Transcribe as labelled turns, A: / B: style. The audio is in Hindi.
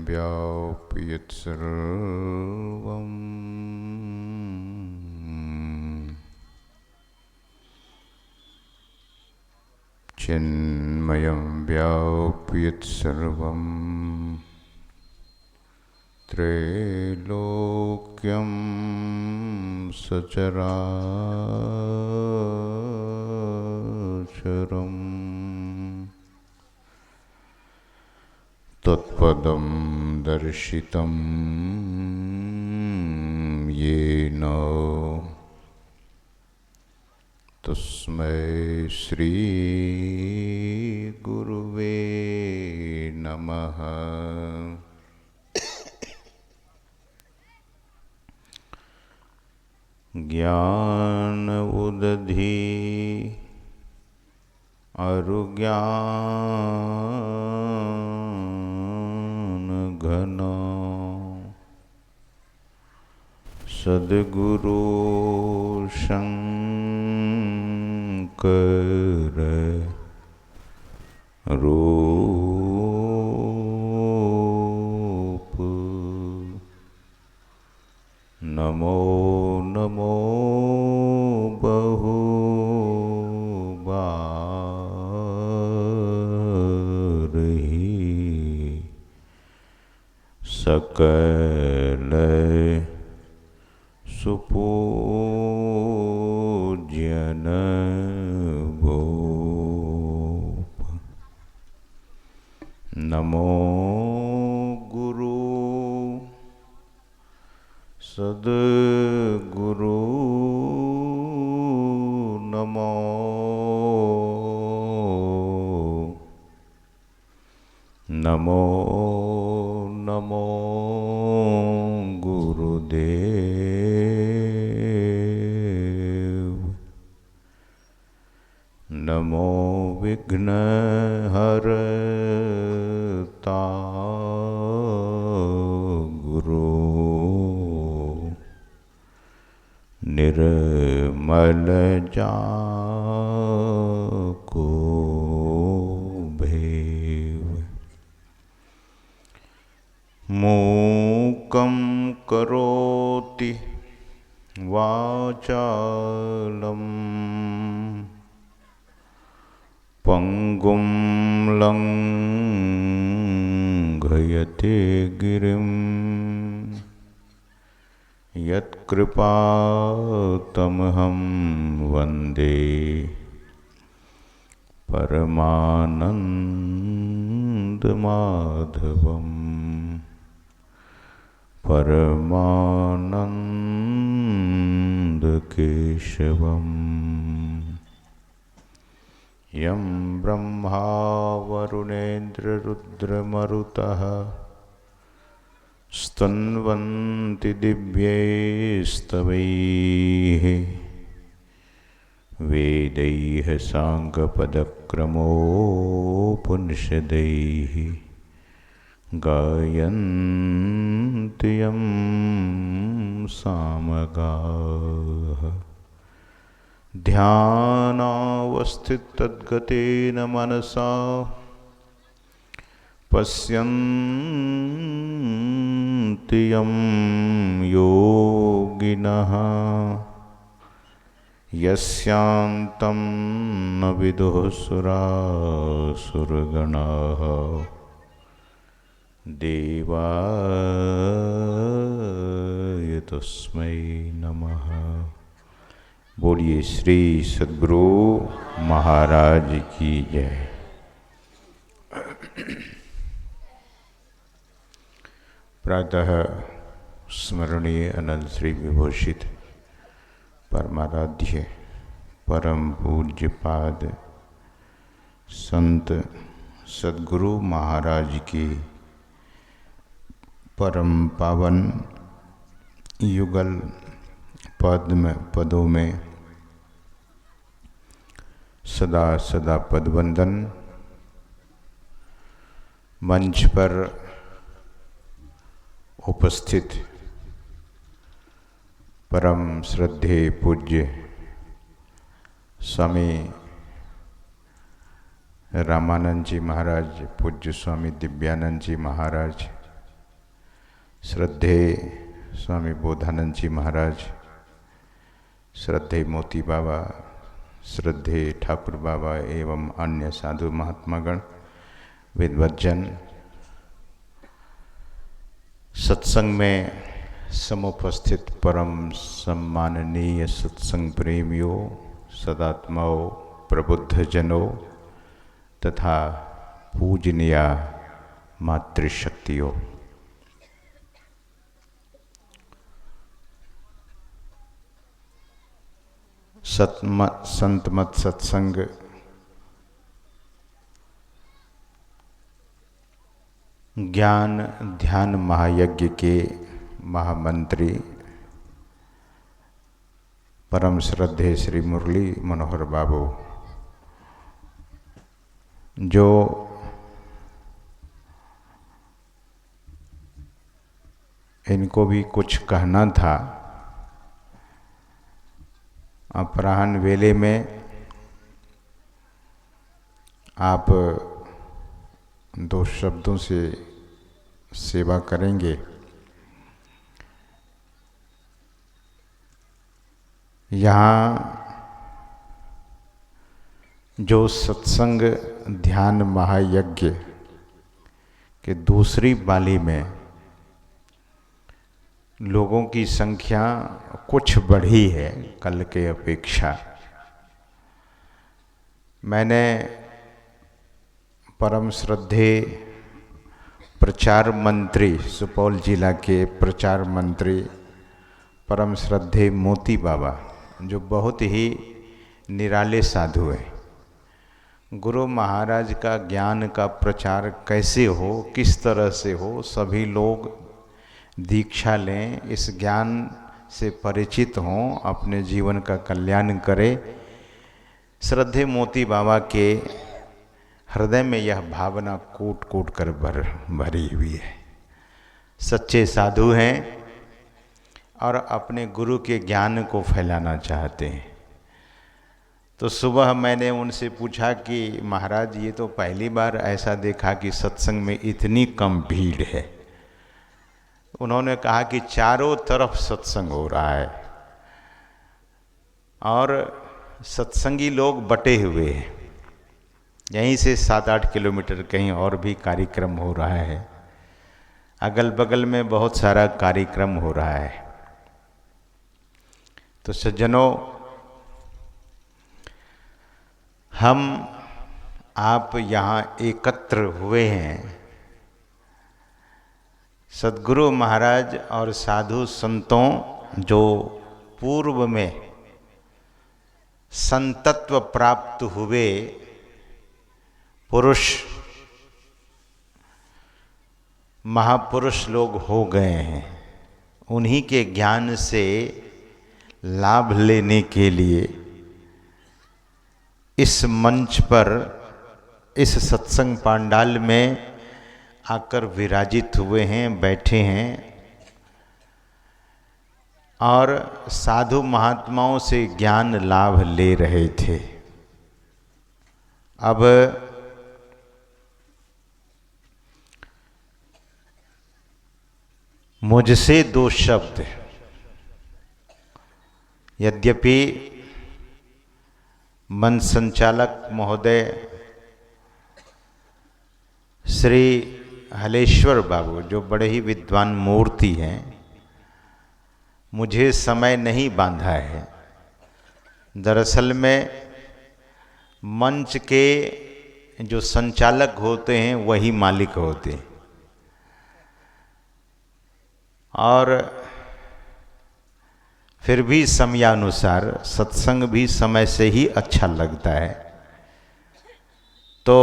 A: व्याप्य यत्सर्वम् चिन्मयं व्याप्य यत्सर्वम् त्रैलोक्यं सचराचरम् तत्पदं दर्शितं येन तस्मै श्री गुरुवे नमः। ज्ञान उदधि अरुज्ञान घन सद्गुरु शंकर रूप नमो नमो बहुबारहि सकल सुपूज्यन भूप। नमो गुरु सद्गुरु नमो नमो नमो गुरुदेव। नमो विघ्नहर्ता गुरु निर्मल जाको भेव। मूकं करोति वाचालं पंगुं लंघयते गिरिं यत्कृपातमहं वन्दे परमानन्दमाधवम् परमानन्दकेशवम्। यं ब्रह्मा वरुणेन्द्ररुद्रमरुतः स्तन्वन्ति दिव्यैस्तवैः वेदैः साङ्गपदक्रमोपनिषदैः गायन्ति यं सामगाः। ध्यानावस्थिततद्गतेन मनसा पश्यन्ति यं योगिनः यस्यान्तं न विदुः सुरासुरगणाः देवाय तस्मै नमः। बोलिए श्री सद्गुरु महाराज की जय। प्रातः स्मरणीय अनंत श्री विभूषित परमाराध्य परम पूज्य पाद संत सद्गुरु महाराज की परम पावन युगल पदों में सदा सदा पदवंदन। मंच पर उपस्थित परम श्रद्धेय पूज्य स्वामी रामानंद जी महाराज, पूज्य स्वामी दिव्यानंद जी महाराज, श्रद्धेय स्वामी बोधानंद जी महाराज, श्रद्धेय मोती बाबा, श्रद्धेय ठाकुर बाबा एवं अन्य साधु महात्मागण, विद्वज्जन, सत्संग में समुपस्थित परम सम्माननीय सत्संग प्रेमियों, सदात्माओं, प्रबुद्धजनों तथा पूजनीय मातृशक्तियों, संत मत सत्संग ज्ञान ध्यान महायज्ञ के महामंत्री परम श्रद्धेय श्री मुरली मनोहर बाबू, जो इनको भी कुछ कहना था, अपराह्न वेले में आप 2 शब्दों से सेवा करेंगे। यहाँ जो सत्संग ध्यान महायज्ञ के दूसरी पाली में लोगों की संख्या कुछ बढ़ी है कल के अपेक्षा। मैंने परम श्रद्धेय प्रचार मंत्री, सुपौल जिला के प्रचार मंत्री परम श्रद्धेय मोती बाबा, जो बहुत ही निराले साधु हैं, गुरु महाराज का ज्ञान का प्रचार कैसे हो, किस तरह से हो, सभी लोग दीक्षा लें, इस ज्ञान से परिचित हों, अपने जीवन का कल्याण करें। श्रद्धेय मोती बाबा के हृदय में यह भावना कूट कूट कर भरी हुई है। सच्चे साधु हैं और अपने गुरु के ज्ञान को फैलाना चाहते हैं। तो सुबह मैंने उनसे पूछा कि महाराज, ये तो पहली बार ऐसा देखा कि सत्संग में इतनी कम भीड़ है। उन्होंने कहा कि चारों तरफ सत्संग हो रहा है और सत्संगी लोग बटे हुए हैं। यहीं से 7-8 किलोमीटर कहीं और भी कार्यक्रम हो रहा है, अगल बगल में बहुत सारा कार्यक्रम हो रहा है। तो सज्जनों, हम आप यहाँ एकत्र हुए हैं सद्गुरु महाराज और साधु संतों, जो पूर्व में संतत्व प्राप्त हुए पुरुष, महापुरुष लोग हो गए हैं, उन्हीं के ज्ञान से लाभ लेने के लिए इस मंच पर, इस सत्संग पांडाल में आकर विराजित हुए हैं, बैठे हैं और साधु महात्माओं से ज्ञान लाभ ले रहे थे। अब मुझसे 2 शब्द, यद्यपि मन संचालक महोदय श्री हलेश्वर बाबू, जो बड़े ही विद्वान मूर्ति हैं, मुझे समय नहीं बांधा है। दरअसल में मंच के जो संचालक होते हैं वही मालिक होते हैं, और फिर भी समयानुसार सत्संग भी समय से ही अच्छा लगता है। तो